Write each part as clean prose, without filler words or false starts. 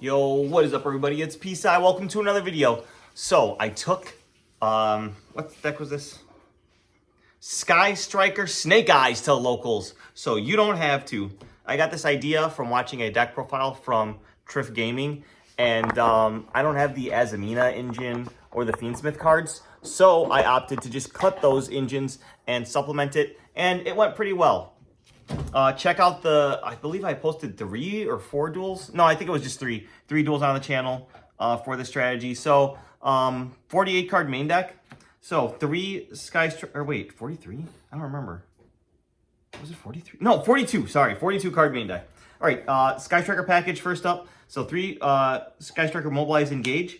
Yo, what is up everybody? It's Peace-Eye. Welcome to another video. So I took, what deck was this? Sky Striker Snake Eyes to locals. So you don't have to. I got this idea from watching a deck profile from Triff Gaming. And I don't have the Azamina engine or the Fiendsmith cards. So I opted to just cut those engines and supplement it. And it went pretty well. Check out I believe I posted 3 or 4 duels. No, I think it was just 3 duels on the channel for the strategy. So 48 card main deck. So 3 or wait, 43? I don't remember. Was it 43? No, 42. Sorry, 42 card main deck. All right, Sky Striker package first up. So 3 Sky Striker Mobilize Engage,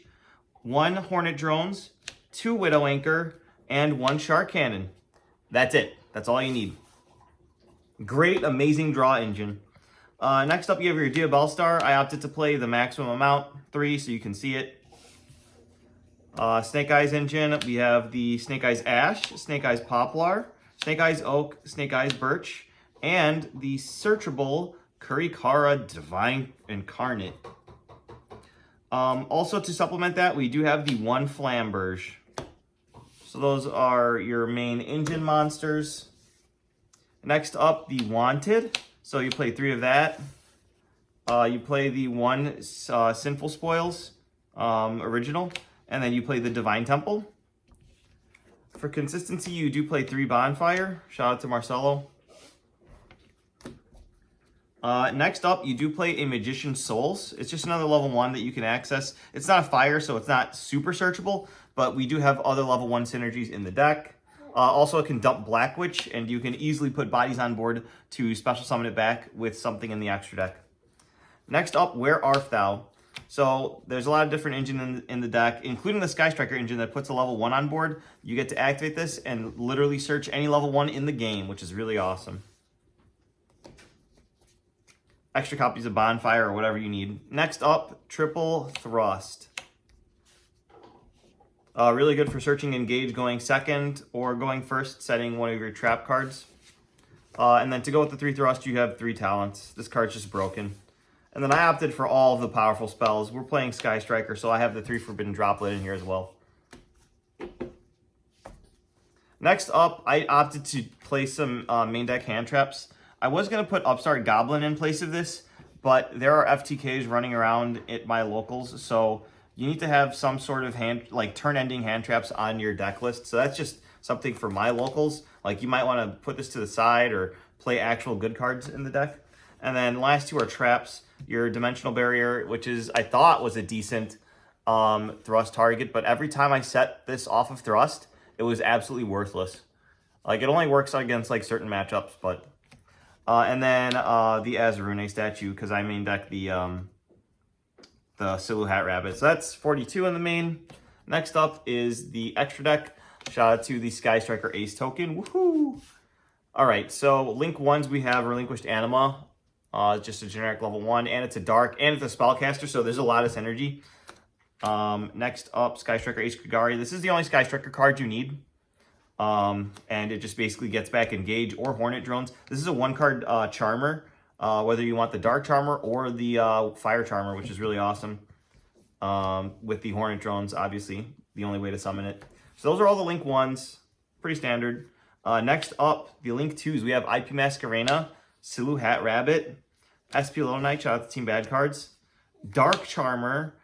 1 Hornet Drones, 2 Widow Anchor, and 1 Shark Cannon. That's it. That's all you need. Great, amazing draw engine. Next up, you have your Dia Bellstar. I opted to play the maximum amount, 3, so you can see it. Snake Eyes engine, we have the Snake Eyes Ash, Snake Eyes Poplar, Snake Eyes Oak, Snake Eyes Birch, and the searchable Kurikara Divine Incarnate. Also, to supplement that, we do have the 1 Flamberge. So those are your main engine monsters. Next up, the Wanted. So you play 3 of that. You play the 1 Sinful Spoils original. And then you play the Divine Temple. For consistency, you do play 3 Bonfire. Shout out to Marcelo. Next up, you do play a Magician's Souls. It's just another level 1 that you can access. It's not a fire, so it's not super searchable. But we do have other level 1 synergies in the deck. Also, it can dump Black Witch, and you can easily put bodies on board to special summon it back with something in the extra deck. Next up, Where Art Thou? So there's a lot of different engines in the deck, including the Sky Striker engine that puts a level 1 on board. You get to activate this and literally search any level 1 in the game, which is really awesome. Extra copies of Bonfire or whatever you need. Next up, Triple Thrust. Really good for searching Engage going second or going first, setting one of your trap cards. And then to go with the 3 Thrust, you have 3 Talents. This card's just broken. And then I opted for all of the powerful spells. We're playing Sky Striker, so I have the 3 Forbidden Droplet in here as well. Next up, I opted to play some main deck hand traps. I was going to put Upstart Goblin in place of this, but there are FTKs running around at my locals, so you need to have some sort of turn-ending hand traps on your deck list. So that's just something for my locals. Like, you might want to put this to the side or play actual good cards in the deck. And then last 2 are traps. Your Dimensional Barrier, which I thought was a decent thrust target, but every time I set this off of thrust, it was absolutely worthless. Like, it only works against certain matchups, but and then the Azarune statue, because I main deck the Silu Hat Rabbit. So that's 42 in the main. Next up is the extra deck. Shout out to the Sky Striker Ace token. Woohoo! All right, so Link 1s we have Relinquished Anima. Just a generic level 1, and it's a dark, and it's a spellcaster, so there's a lot of synergy. Next up, Sky Striker Ace Kagari. This is the only Sky Striker card you need. And it just basically gets back Engage or Hornet Drones. This is a 1-card Charmer. Whether you want the Dark Charmer or the Fire Charmer, which is really awesome. With the Hornet Drones, obviously, the only way to summon it. So those are all the Link 1s. Pretty standard. Next up, the Link 2s. We have IP Masquerena, Silu Hat Rabbit, SP Little Knight, shout out to Team Bad Cards, Dark Charmer,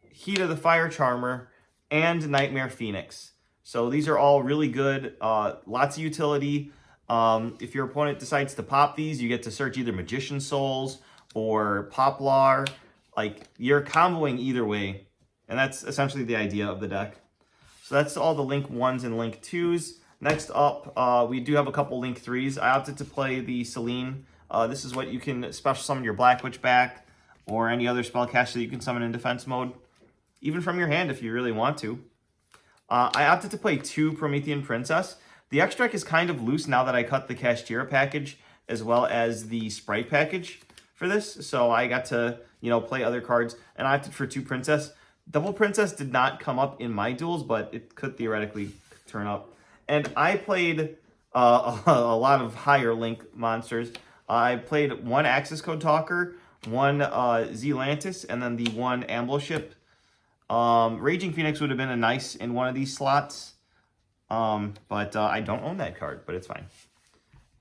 Heat of the Fire Charmer, and Nightmare Phoenix. So these are all really good. Lots of utility. If your opponent decides to pop these, you get to search either Magician's Souls or Poplar. Like, you're comboing either way. And that's essentially the idea of the deck. So that's all the Link 1s and Link 2s. Next up, we do have a couple Link 3s. I opted to play the Celine. This is what you can special summon your Black Witch back, or any other spellcaster that you can summon in defense mode, even from your hand if you really want to. I opted to play 2 Promethean Princess. The extra deck is kind of loose now that I cut the Kashtira package as well as the Sprite package for this. So I got to, play other cards, and I opted for 2 Princess. Double Princess did not come up in my duels, but it could theoretically turn up. And I played a lot of higher Link monsters. I played 1 Access Code Talker, one Zealantis, and then the one Ambleship. Raging Phoenix would have been a nice in one of these slots, but I don't own that card, but it's fine.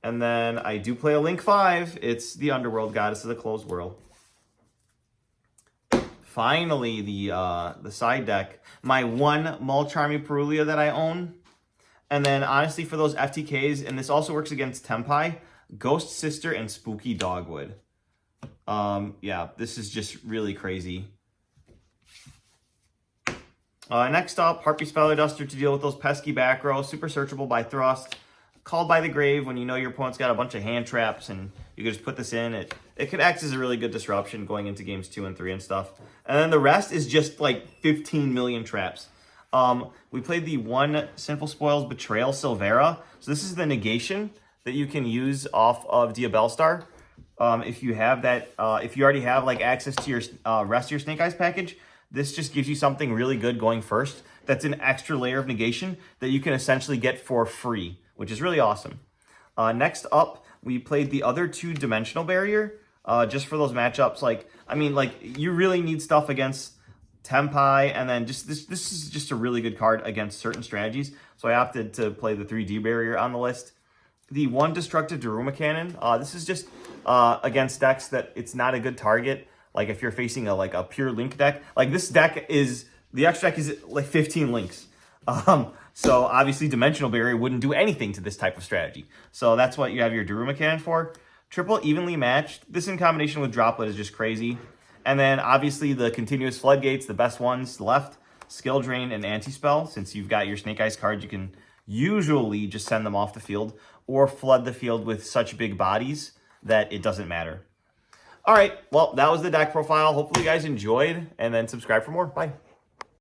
And then I do play a Link 5. It's the Underworld Goddess of the Closed World. Finally, the side deck. My one Mulcharmy Perulia that I own. And then, honestly, for those FTKs, and this also works against Tempai, Ghost Sister and Spooky Dogwood. Yeah, this is just really crazy. Next up, Harpy Speller Duster to deal with those pesky back rows. Super searchable by Thrust. Called by the Grave when you know your opponent's got a bunch of hand traps and you can just put this in. It could act as a really good disruption going into games 2 and 3 and stuff. And then the rest is just like 15 million traps. We played the one Sinful Spoils Betrayal Silvera. So this is the negation that you can use off of Diabellstar. If you have that, if you already have like access to your rest of your Snake Eyes package, this just gives you something really good going first. That's an extra layer of negation that you can essentially get for free, which is really awesome. Next up, we played the other 2 Dimensional Barrier, just for those matchups. You really need stuff against Tempai, and then just this is just a really good card against certain strategies. So I opted to play the 3D Barrier on the list. The one Destructive Daruma Cannon, this is just against decks that it's not a good target. Like if you're facing a pure Link deck, like this deck is, the extra deck is like 15 Links. So obviously Dimensional Barrier wouldn't do anything to this type of strategy. So that's what you have your Daruma Cannon for. Triple Evenly Matched. This in combination with Droplet is just crazy. And then obviously the Continuous Floodgates, the best ones left, Skill Drain and Anti-Spell. Since you've got your Snake Eyes cards, you can usually just send them off the field or flood the field with such big bodies that it doesn't matter. All right, well, that was the deck profile. Hopefully you guys enjoyed, and then subscribe for more. Bye.